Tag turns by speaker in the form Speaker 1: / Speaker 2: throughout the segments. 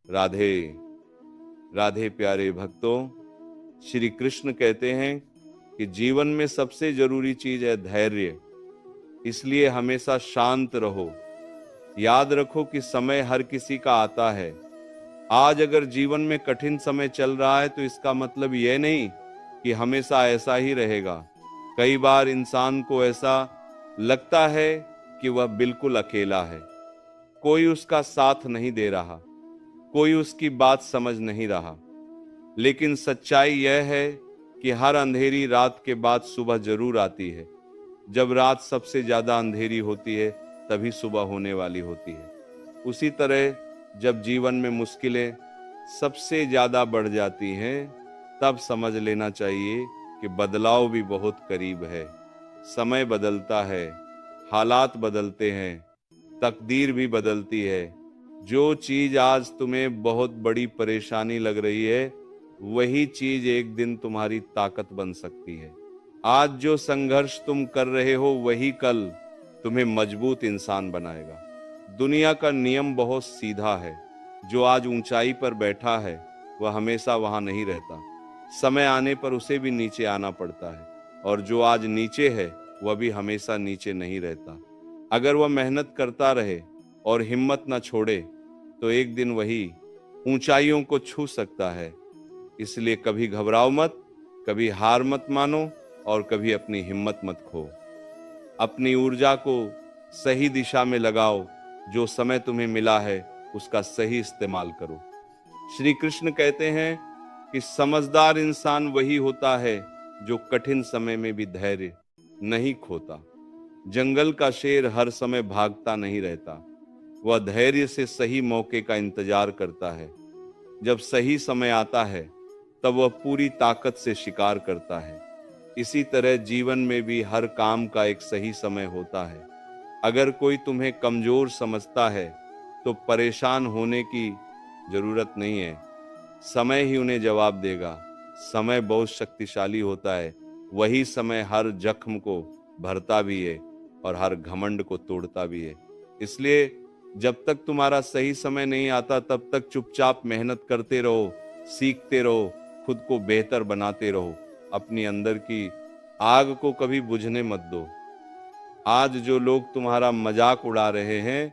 Speaker 1: राधे राधे। प्यारे भक्तों, श्री कृष्ण कहते हैं कि जीवन में सबसे जरूरी चीज है धैर्य। इसलिए हमेशा शांत रहो। याद रखो कि समय हर किसी का आता है। आज अगर जीवन में कठिन समय चल रहा है तो इसका मतलब यह नहीं कि हमेशा ऐसा ही रहेगा। कई बार इंसान को ऐसा लगता है कि वह बिल्कुल अकेला है, कोई उसका साथ नहीं दे रहा, कोई उसकी बात समझ नहीं रहा। लेकिन सच्चाई यह है कि हर अंधेरी रात के बाद सुबह जरूर आती है। जब रात सबसे ज्यादा अंधेरी होती है तभी सुबह होने वाली होती है। उसी तरह जब जीवन में मुश्किलें सबसे ज्यादा बढ़ जाती हैं तब समझ लेना चाहिए कि बदलाव भी बहुत करीब है। समय बदलता है, हालात बदलते हैं, तकदीर भी बदलती है। जो चीज आज तुम्हें बहुत बड़ी परेशानी लग रही है वही चीज एक दिन तुम्हारी ताकत बन सकती है। आज जो संघर्ष तुम कर रहे हो वही कल तुम्हें मजबूत इंसान बनाएगा। दुनिया का नियम बहुत सीधा है। जो आज ऊंचाई पर बैठा है वह हमेशा वहां नहीं रहता। समय आने पर उसे भी नीचे आना पड़ता है, और जो आज नीचे है वह भी हमेशा नीचे नहीं रहता। अगर वह मेहनत करता रहे और हिम्मत न छोड़े तो एक दिन वही ऊंचाइयों को छू सकता है। इसलिए कभी घबराओ मत, कभी हार मत मानो, और कभी अपनी हिम्मत मत खो। अपनी ऊर्जा को सही दिशा में लगाओ। जो समय तुम्हें मिला है उसका सही इस्तेमाल करो। श्री कृष्ण कहते हैं कि समझदार इंसान वही होता है जो कठिन समय में भी धैर्य नहीं खोता। जंगल का शेर हर समय भागता नहीं रहता, वह धैर्य से सही मौके का इंतजार करता है। जब सही समय आता है तब वह पूरी ताकत से शिकार करता है। इसी तरह जीवन में भी हर काम का एक सही समय होता है। अगर कोई तुम्हें कमजोर समझता है तो परेशान होने की जरूरत नहीं है। समय ही उन्हें जवाब देगा। समय बहुत शक्तिशाली होता है। वही समय हर जख्म को भरता भी है और हर घमंड को तोड़ता भी है। इसलिए जब तक तुम्हारा सही समय नहीं आता तब तक चुपचाप मेहनत करते रहो, सीखते रहो, खुद को बेहतर बनाते रहो। अपनी अंदर की आग को कभी बुझने मत दो। आज जो लोग तुम्हारा मजाक उड़ा रहे हैं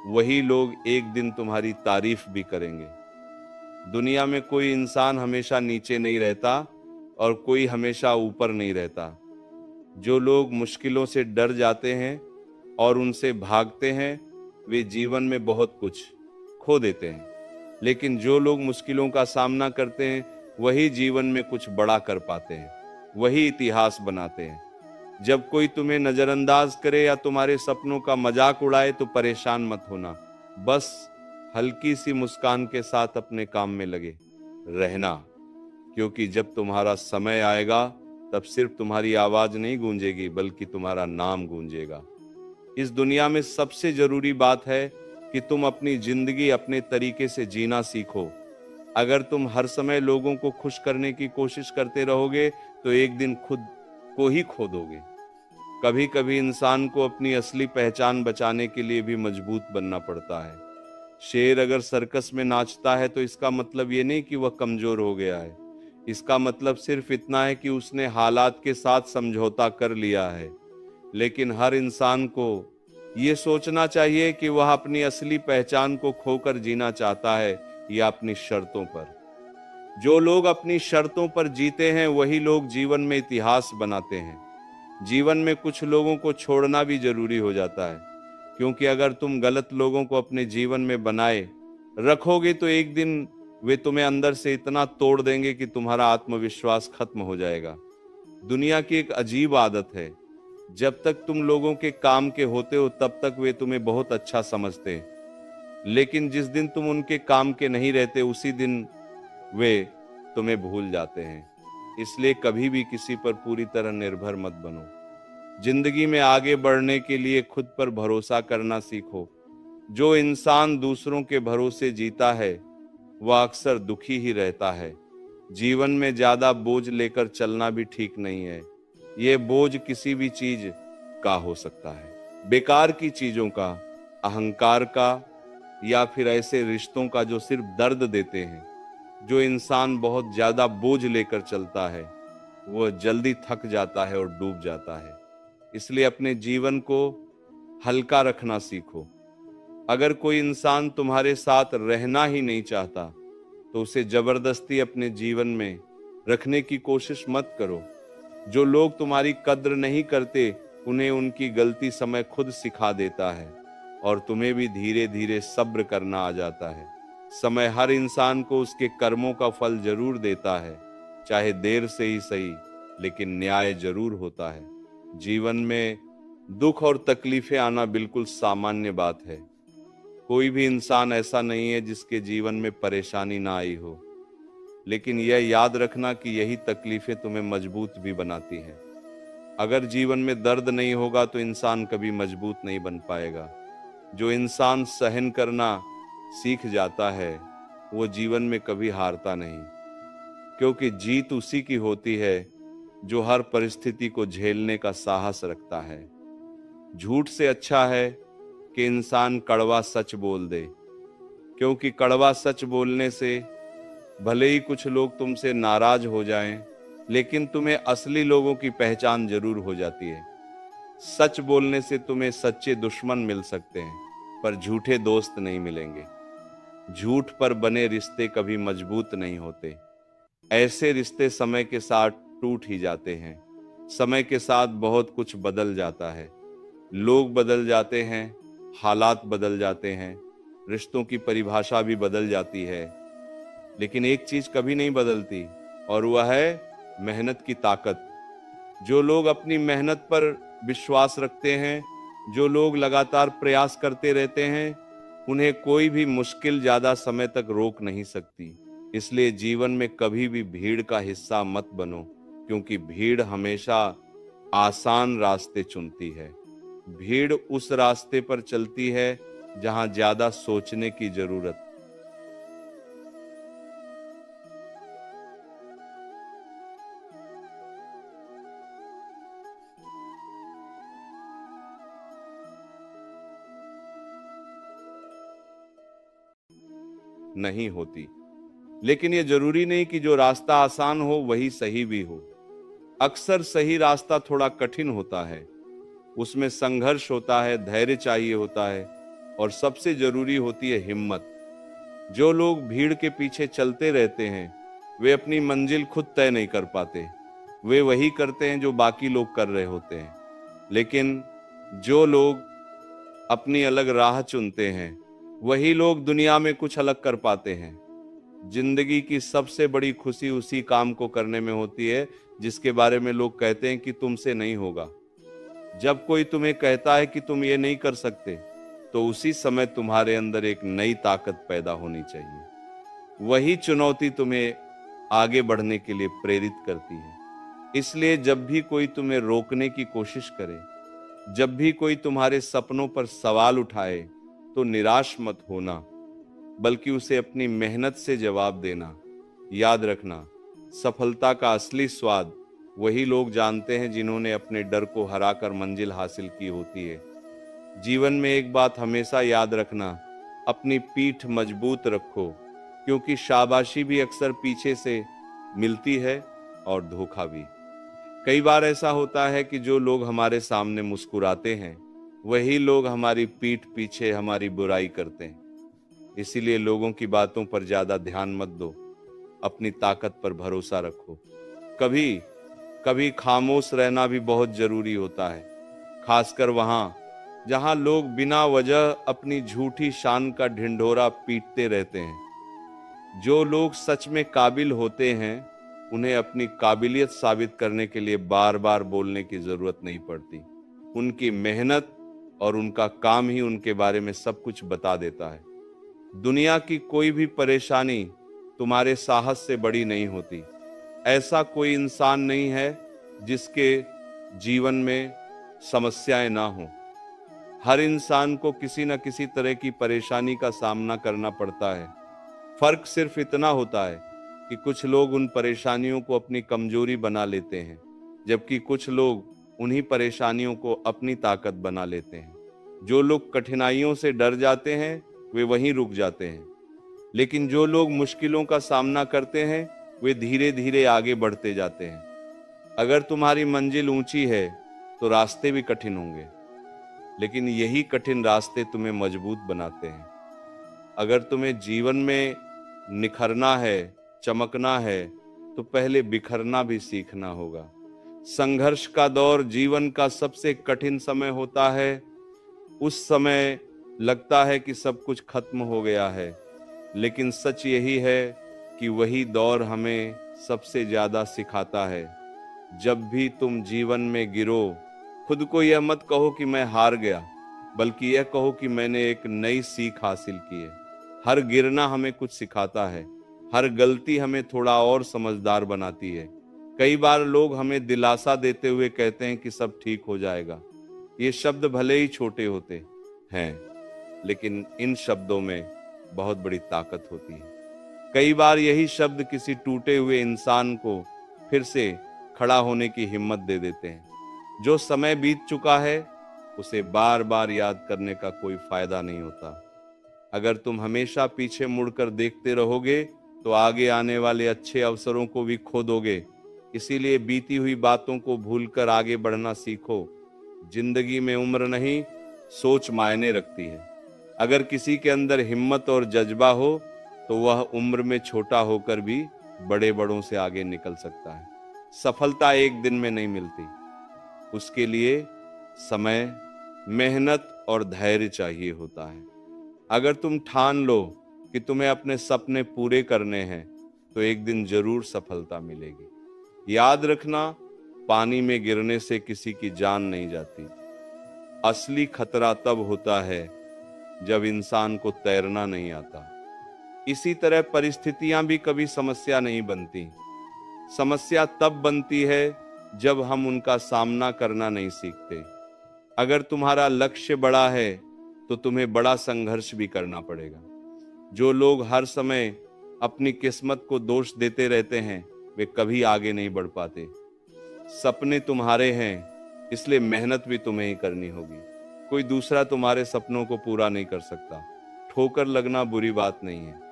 Speaker 1: वही लोग एक दिन तुम्हारी तारीफ भी करेंगे। दुनिया में कोई इंसान हमेशा नीचे नहीं रहता और कोई हमेशा ऊपर नहीं रहता। जो लोग मुश्किलों से डर जाते हैं और उनसे भागते हैं वे जीवन में बहुत कुछ खो देते हैं। लेकिन जो लोग मुश्किलों का सामना करते हैं वही जीवन में कुछ बड़ा कर पाते हैं, वही इतिहास बनाते हैं। जब कोई तुम्हें नजरअंदाज करे या तुम्हारे सपनों का मजाक उड़ाए तो परेशान मत होना। बस हल्की सी मुस्कान के साथ अपने काम में लगे रहना, क्योंकि जब तुम्हारा समय आएगा तब सिर्फ तुम्हारी आवाज नहीं गूंजेगी बल्कि तुम्हारा नाम गूंजेगा। इस दुनिया में सबसे जरूरी बात है कि तुम अपनी जिंदगी अपने तरीके से जीना सीखो। अगर तुम हर समय लोगों को खुश करने की कोशिश करते रहोगे तो एक दिन खुद को ही खो दोगे। कभी कभी इंसान को अपनी असली पहचान बचाने के लिए भी मजबूत बनना पड़ता है। शेर अगर सर्कस में नाचता है तो इसका मतलब ये नहीं कि वह कमजोर हो गया है। इसका मतलब सिर्फ इतना है कि उसने हालात के साथ समझौता कर लिया है। लेकिन हर इंसान को ये सोचना चाहिए कि वह अपनी असली पहचान को खोकर जीना चाहता है या अपनी शर्तों पर। जो लोग अपनी शर्तों पर जीते हैं वही लोग जीवन में इतिहास बनाते हैं। जीवन में कुछ लोगों को छोड़ना भी जरूरी हो जाता है, क्योंकि अगर तुम गलत लोगों को अपने जीवन में बनाए रखोगे तो एक दिन वे तुम्हें अंदर से इतना तोड़ देंगे कि तुम्हारा आत्मविश्वास खत्म हो जाएगा। दुनिया की एक अजीब आदत है, जब तक तुम लोगों के काम के होते हो तब तक वे तुम्हें बहुत अच्छा समझते हैं, लेकिन जिस दिन तुम उनके काम के नहीं रहते उसी दिन वे तुम्हें भूल जाते हैं। इसलिए कभी भी किसी पर पूरी तरह निर्भर मत बनो। जिंदगी में आगे बढ़ने के लिए खुद पर भरोसा करना सीखो। जो इंसान दूसरों के भरोसे जीता है वह अक्सर दुखी ही रहता है। जीवन में ज्यादा बोझ लेकर चलना भी ठीक नहीं है। यह बोझ किसी भी चीज का हो सकता है, बेकार की चीजों का, अहंकार का, या फिर ऐसे रिश्तों का जो सिर्फ दर्द देते हैं। जो इंसान बहुत ज्यादा बोझ लेकर चलता है वो जल्दी थक जाता है और डूब जाता है। इसलिए अपने जीवन को हल्का रखना सीखो। अगर कोई इंसान तुम्हारे साथ रहना ही नहीं चाहता तो उसे जबरदस्ती अपने जीवन में रखने की कोशिश मत करो। जो लोग तुम्हारी कद्र नहीं करते उन्हें उनकी गलती समय खुद सिखा देता है और तुम्हें भी धीरे धीरे सब्र करना आ जाता है। समय हर इंसान को उसके कर्मों का फल जरूर देता है, चाहे देर से ही सही, लेकिन न्याय जरूर होता है। जीवन में दुख और तकलीफें आना बिल्कुल सामान्य बात है। कोई भी इंसान ऐसा नहीं है जिसके जीवन में परेशानी ना आई हो, लेकिन यह याद रखना कि यही तकलीफें तुम्हें मजबूत भी बनाती हैं। अगर जीवन में दर्द नहीं होगा तो इंसान कभी मजबूत नहीं बन पाएगा। जो इंसान सहन करना सीख जाता है वो जीवन में कभी हारता नहीं, क्योंकि जीत उसी की होती है जो हर परिस्थिति को झेलने का साहस रखता है। झूठ से अच्छा है कि इंसान कड़वा सच बोल दे, क्योंकि कड़वा सच बोलने से भले ही कुछ लोग तुमसे नाराज हो जाएं, लेकिन तुम्हें असली लोगों की पहचान जरूर हो जाती है। सच बोलने से तुम्हें सच्चे दुश्मन मिल सकते हैं पर झूठे दोस्त नहीं मिलेंगे। झूठ पर बने रिश्ते कभी मजबूत नहीं होते। ऐसे रिश्ते समय के साथ टूट ही जाते हैं। समय के साथ बहुत कुछ बदल जाता है। लोग बदल जाते हैं, हालात बदल जाते हैं, रिश्तों की परिभाषा भी बदल जाती है, लेकिन एक चीज कभी नहीं बदलती और वह है मेहनत की ताकत। जो लोग अपनी मेहनत पर विश्वास रखते हैं, जो लोग लगातार प्रयास करते रहते हैं, उन्हें कोई भी मुश्किल ज्यादा समय तक रोक नहीं सकती। इसलिए जीवन में कभी भी भीड़ का हिस्सा मत बनो, क्योंकि भीड़ हमेशा आसान रास्ते चुनती है। भीड़ उस रास्ते पर चलती है जहां ज्यादा सोचने की जरूरत। नहीं होती। लेकिन यह जरूरी नहीं कि जो रास्ता आसान हो वही सही भी हो। अक्सर सही रास्ता थोड़ा कठिन होता है, उसमें संघर्ष होता है, धैर्य चाहिए होता है और सबसे जरूरी होती है हिम्मत। जो लोग भीड़ के पीछे चलते रहते हैं वे अपनी मंजिल खुद तय नहीं कर पाते। वे वही करते हैं जो बाकी लोग कर रहे होते हैं। लेकिन जो लोग अपनी अलग राह चुनते हैं वही लोग दुनिया में कुछ अलग कर पाते हैं। जिंदगी की सबसे बड़ी खुशी उसी काम को करने में होती है जिसके बारे में लोग कहते हैं कि तुमसे नहीं होगा। जब कोई तुम्हें कहता है कि तुम ये नहीं कर सकते तो उसी समय तुम्हारे अंदर एक नई ताकत पैदा होनी चाहिए। वही चुनौती तुम्हें आगे बढ़ने के लिए प्रेरित करती है। इसलिए जब भी कोई तुम्हें रोकने की कोशिश करे, जब भी कोई तुम्हारे सपनों पर सवाल उठाए, तो निराश मत होना, बल्कि उसे अपनी मेहनत से जवाब देना। याद रखना, सफलता का असली स्वाद वही लोग जानते हैं जिन्होंने अपने डर को हराकर मंजिल हासिल की होती है। जीवन में एक बात हमेशा याद रखना, अपनी पीठ मजबूत रखो, क्योंकि शाबाशी भी अक्सर पीछे से मिलती है और धोखा भी। कई बार ऐसा होता है कि जो लोग हमारे सामने मुस्कुराते हैं वही लोग हमारी पीठ पीछे हमारी बुराई करते हैं। इसीलिए लोगों की बातों पर ज्यादा ध्यान मत दो, अपनी ताकत पर भरोसा रखो। कभी कभी खामोश रहना भी बहुत जरूरी होता है, खासकर वहां जहां लोग बिना वजह अपनी झूठी शान का ढिंढोरा पीटते रहते हैं। जो लोग सच में काबिल होते हैं उन्हें अपनी काबिलियत साबित करने के लिए बार बार बोलने की जरूरत नहीं पड़ती। उनकी मेहनत और उनका काम ही उनके बारे में सब कुछ बता देता है। दुनिया की कोई भी परेशानी तुम्हारे साहस से बड़ी नहीं होती। ऐसा कोई इंसान नहीं है जिसके जीवन में समस्याएं ना हो। हर इंसान को किसी न किसी तरह की परेशानी का सामना करना पड़ता है। फर्क सिर्फ इतना होता है कि कुछ लोग उन परेशानियों को अपनी कमजोरी बना लेते हैं, जबकि कुछ लोग उन्हीं परेशानियों को अपनी ताकत बना लेते हैं। जो लोग कठिनाइयों से डर जाते हैं वे वहीं रुक जाते हैं। लेकिन जो लोग मुश्किलों का सामना करते हैं वे धीरे धीरे आगे बढ़ते जाते हैं। अगर तुम्हारी मंजिल ऊंची है तो रास्ते भी कठिन होंगे, लेकिन यही कठिन रास्ते तुम्हें मजबूत बनाते हैं। अगर तुम्हें जीवन में निखरना है, चमकना है, तो पहले बिखरना भी सीखना होगा। संघर्ष का दौर जीवन का सबसे कठिन समय होता है। उस समय लगता है कि सब कुछ खत्म हो गया है, लेकिन सच यही है कि वही दौर हमें सबसे ज्यादा सिखाता है। जब भी तुम जीवन में गिरो, खुद को यह मत कहो कि मैं हार गया, बल्कि यह कहो कि मैंने एक नई सीख हासिल की है। हर गिरना हमें कुछ सिखाता है, हर गलती हमें थोड़ा और समझदार बनाती है। कई बार लोग हमें दिलासा देते हुए कहते हैं कि सब ठीक हो जाएगा। ये शब्द भले ही छोटे होते हैं, लेकिन इन शब्दों में बहुत बड़ी ताकत होती है। कई बार यही शब्द किसी टूटे हुए इंसान को फिर से खड़ा होने की हिम्मत दे देते हैं। जो समय बीत चुका है उसे बार बार याद करने का कोई फायदा नहीं होता। अगर तुम हमेशा पीछे मुड़कर देखते रहोगे तो आगे आने वाले अच्छे अवसरों को भी खो दोगे। इसीलिए बीती हुई बातों को भूलकर आगे बढ़ना सीखो। जिंदगी में उम्र नहीं, सोच मायने रखती है। अगर किसी के अंदर हिम्मत और जज्बा हो तो वह उम्र में छोटा होकर भी बड़े बड़ों से आगे निकल सकता है। सफलता एक दिन में नहीं मिलती, उसके लिए समय, मेहनत और धैर्य चाहिए होता है। अगर तुम ठान लो कि तुम्हें अपने सपने पूरे करने हैं तो एक दिन जरूर सफलता मिलेगी। याद रखना, पानी में गिरने से किसी की जान नहीं जाती। असली खतरा तब होता है जब इंसान को तैरना नहीं आता। इसी तरह परिस्थितियां भी कभी समस्या नहीं बनती। समस्या तब बनती है जब हम उनका सामना करना नहीं सीखते। अगर तुम्हारा लक्ष्य बड़ा है तो तुम्हें बड़ा संघर्ष भी करना पड़ेगा। जो लोग हर समय अपनी किस्मत को दोष देते रहते हैं वे कभी आगे नहीं बढ़ पाते। सपने तुम्हारे हैं, इसलिए मेहनत भी तुम्हें ही करनी होगी। कोई दूसरा तुम्हारे सपनों को पूरा नहीं कर सकता। ठोकर लगना बुरी बात नहीं है।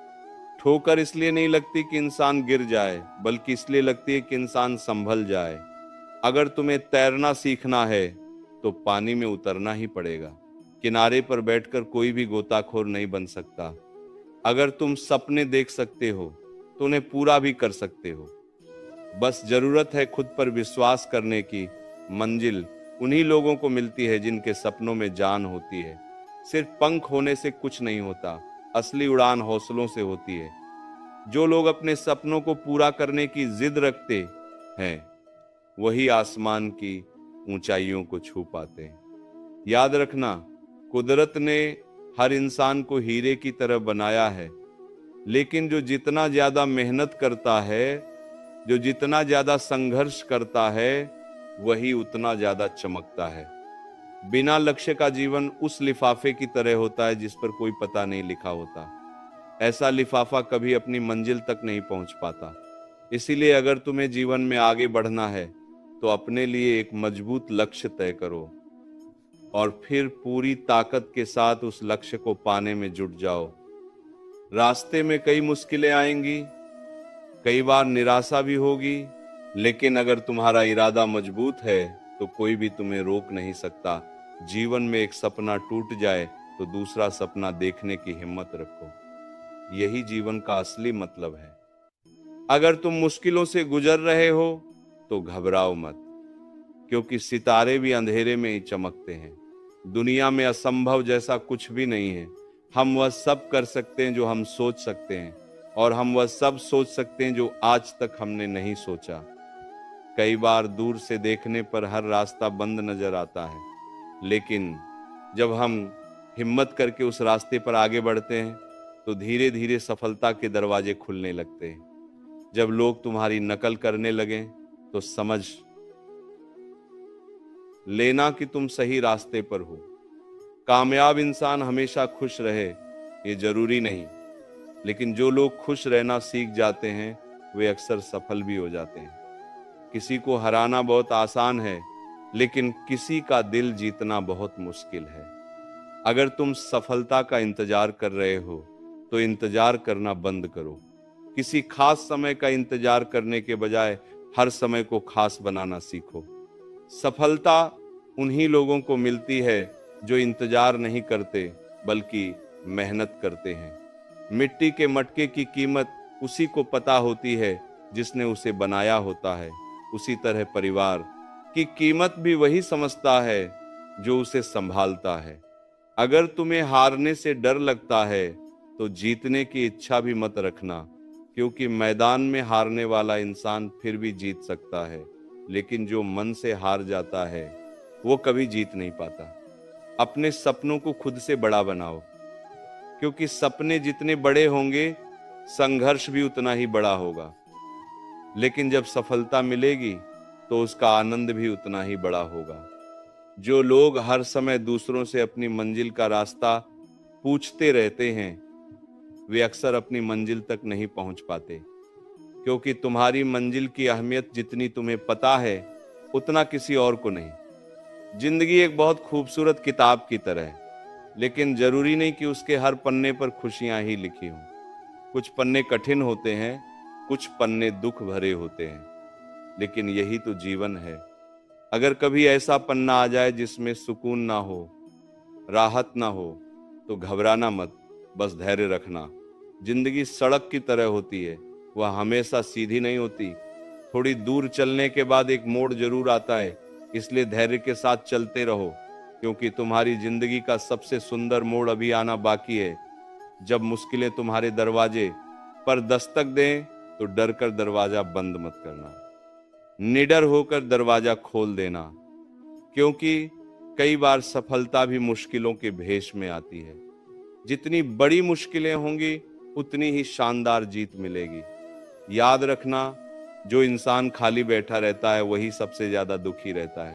Speaker 1: ठोकर इसलिए नहीं लगती कि इंसान गिर जाए, बल्कि इसलिए लगती है कि इंसान संभल जाए। अगर तुम्हें तैरना सीखना है तो पानी में उतरना ही पड़ेगा। किनारे पर बैठकर कोई भी गोताखोर नहीं बन सकता। अगर तुम सपने देख सकते हो तो उन्हें पूरा भी कर सकते हो। बस जरूरत है खुद पर विश्वास करने की। मंजिल उन्हीं लोगों को मिलती है जिनके सपनों में जान होती है। सिर्फ पंख होने से कुछ नहीं होता, असली उड़ान हौसलों से होती है। जो लोग अपने सपनों को पूरा करने की जिद रखते हैं वही आसमान की ऊंचाइयों को छू पाते हैं। याद रखना, कुदरत ने हर इंसान को हीरे की तरह बनाया है, लेकिन जो जितना ज्यादा मेहनत करता है, जो जितना ज्यादा संघर्ष करता है, वही उतना ज्यादा चमकता है। बिना लक्ष्य का जीवन उस लिफाफे की तरह होता है जिस पर कोई पता नहीं लिखा होता। ऐसा लिफाफा कभी अपनी मंजिल तक नहीं पहुंच पाता। इसीलिए अगर तुम्हें जीवन में आगे बढ़ना है तो अपने लिए एक मजबूत लक्ष्य तय करो और फिर पूरी ताकत के साथ उस लक्ष्य को पाने में जुट जाओ। रास्ते में कई मुश्किलें आएंगी, कई बार निराशा भी होगी, लेकिन अगर तुम्हारा इरादा मजबूत है तो कोई भी तुम्हें रोक नहीं सकता। जीवन में एक सपना टूट जाए तो दूसरा सपना देखने की हिम्मत रखो। यही जीवन का असली मतलब है। अगर तुम मुश्किलों से गुजर रहे हो तो घबराओ मत, क्योंकि सितारे भी अंधेरे में ही चमकते हैं। दुनिया में असंभव जैसा कुछ भी नहीं है। हम वह सब कर सकते हैं जो हम सोच सकते हैं, और हम वह सब सोच सकते हैं जो आज तक हमने नहीं सोचा। कई बार दूर से देखने पर हर रास्ता बंद नजर आता है, लेकिन जब हम हिम्मत करके उस रास्ते पर आगे बढ़ते हैं तो धीरे धीरे सफलता के दरवाजे खुलने लगते हैं। जब लोग तुम्हारी नकल करने लगें तो समझ लेना कि तुम सही रास्ते पर हो। कामयाब इंसान हमेशा खुश रहे ये जरूरी नहीं, लेकिन जो लोग खुश रहना सीख जाते हैं वे अक्सर सफल भी हो जाते हैं। किसी को हराना बहुत आसान है, लेकिन किसी का दिल जीतना बहुत मुश्किल है। अगर तुम सफलता का इंतजार कर रहे हो तो इंतजार करना बंद करो। किसी खास समय का इंतजार करने के बजाय हर समय को खास बनाना सीखो। सफलता उन्हीं लोगों को मिलती है जो इंतजार नहीं करते बल्कि मेहनत करते हैं। मिट्टी के मटके की कीमत उसी को पता होती है जिसने उसे बनाया होता है। उसी तरह परिवार की कीमत भी वही समझता है जो उसे संभालता है। अगर तुम्हें हारने से डर लगता है तो जीतने की इच्छा भी मत रखना, क्योंकि मैदान में हारने वाला इंसान फिर भी जीत सकता है, लेकिन जो मन से हार जाता है वो कभी जीत नहीं पाता। अपने सपनों को खुद से बड़ा बनाओ, क्योंकि सपने जितने बड़े होंगे संघर्ष भी उतना ही बड़ा होगा, लेकिन जब सफलता मिलेगी तो उसका आनंद भी उतना ही बड़ा होगा। जो लोग हर समय दूसरों से अपनी मंजिल का रास्ता पूछते रहते हैं वे अक्सर अपनी मंजिल तक नहीं पहुंच पाते, क्योंकि तुम्हारी मंजिल की अहमियत जितनी तुम्हें पता है उतना किसी और को नहीं। जिंदगी एक बहुत खूबसूरत किताब की तरह है, लेकिन जरूरी नहीं कि उसके हर पन्ने पर खुशियां ही लिखी हों। कुछ पन्ने कठिन होते हैं, कुछ पन्ने दुख भरे होते हैं, लेकिन यही तो जीवन है। अगर कभी ऐसा पन्ना आ जाए जिसमें सुकून ना हो, राहत ना हो, तो घबराना मत, बस धैर्य रखना। जिंदगी सड़क की तरह होती है, वह हमेशा सीधी नहीं होती। थोड़ी दूर चलने के बाद एक मोड़ जरूर आता है, इसलिए धैर्य के साथ चलते रहो, क्योंकि तुम्हारी जिंदगी का सबसे सुंदर मोड़ अभी आना बाकी है। जब मुश्किलें तुम्हारे दरवाजे पर दस्तक दें तो डर कर दरवाजा बंद मत करना, निडर होकर दरवाजा खोल देना, क्योंकि कई बार सफलता भी मुश्किलों के भेष में आती है। जितनी बड़ी मुश्किलें होंगी उतनी ही शानदार जीत मिलेगी। याद रखना, जो इंसान खाली बैठा रहता है वही सबसे ज्यादा दुखी रहता है।